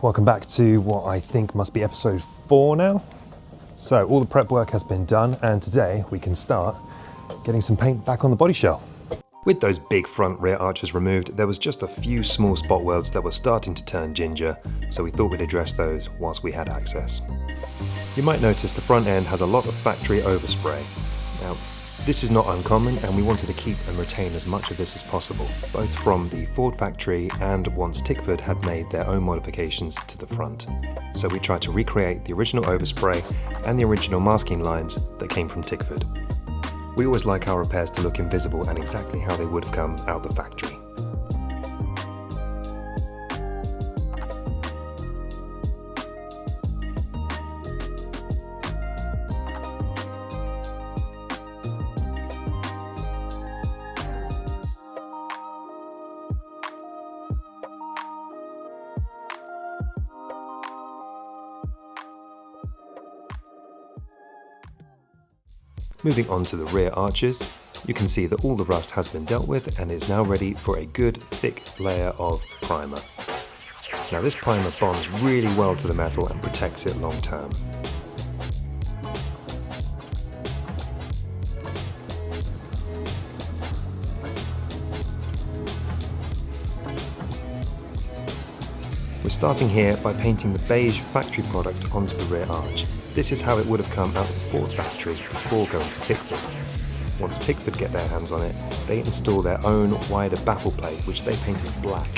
welcome back to what I think must be episode 4 now. So all the prep work has been done and today we can start getting some paint back on the body shell. With those big front rear arches removed, there was just a few small spot welds that were starting to turn ginger, so we thought we'd address those whilst we had access. You might notice the front end has a lot of factory overspray. Now, this is not uncommon and we wanted to keep and retain as much of this as possible, both from the Ford factory and once Tickford had made their own modifications to the front. So we tried to recreate the original overspray and the original masking lines that came from Tickford. We always like our repairs to look invisible and exactly how they would have come out the factory. Moving on to the rear arches, you can see that all the rust has been dealt with and is now ready for a good thick layer of primer. Now this primer bonds really well to the metal and protects it long term. We're starting here by painting the beige factory product onto the rear arch. This is how it would have come out of the Ford factory before going to Tickford. Once Tickford get their hands on it, they install their own wider baffle plate which they painted black.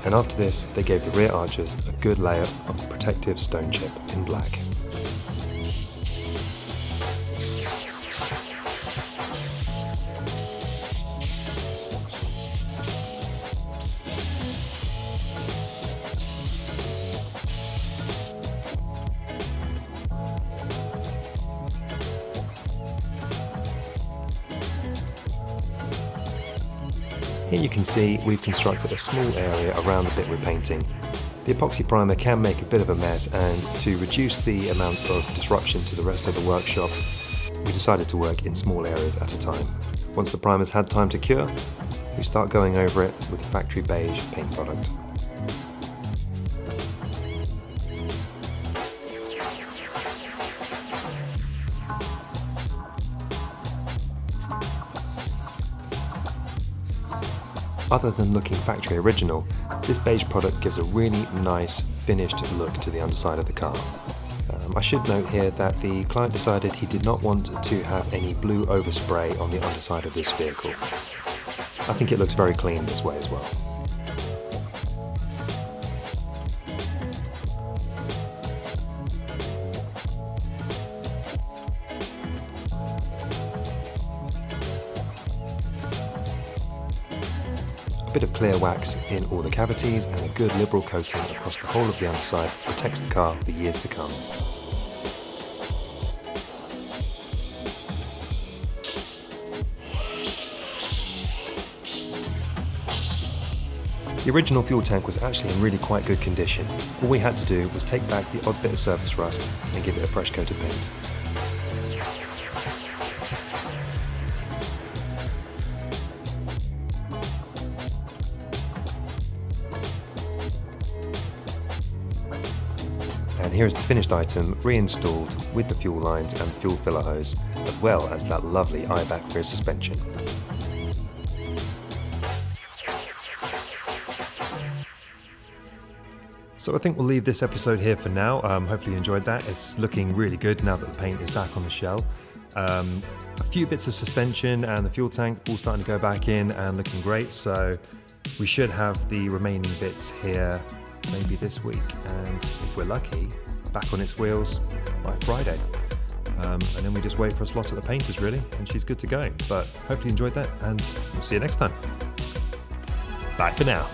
And after this, they gave the rear arches a good layer of protective stone chip in black. Here you can see we've constructed a small area around the bit we're painting. The epoxy primer can make a bit of a mess, and to reduce the amount of disruption to the rest of the workshop, we decided to work in small areas at a time. Once the primer's had time to cure, we start going over it with the factory beige paint product. Other than looking factory original, this beige product gives a really nice finished look to the underside of the car. I should note here that the client decided he did not want to have any blue overspray on the underside of this vehicle. I think it looks very clean this way as well. A bit of clear wax in all the cavities and a good liberal coating across the whole of the underside protects the car for years to come. The original fuel tank was actually in really quite good condition. All we had to do was take back the odd bit of surface rust and give it a fresh coat of paint. And here is the finished item reinstalled with the fuel lines and the fuel filler hose, as well as that lovely eye-back rear suspension. So I think we'll leave this episode here for now. Hopefully you enjoyed that. It's looking really good now that the paint is back on the shell. A few bits of suspension and the fuel tank all starting to go back in and looking great. So we should have the remaining bits here maybe this week, and if we're lucky, back on its wheels by Friday. And then we just wait for a slot at the painters really, and she's good to go. But hopefully you enjoyed that, and we'll see you next time. Bye for now.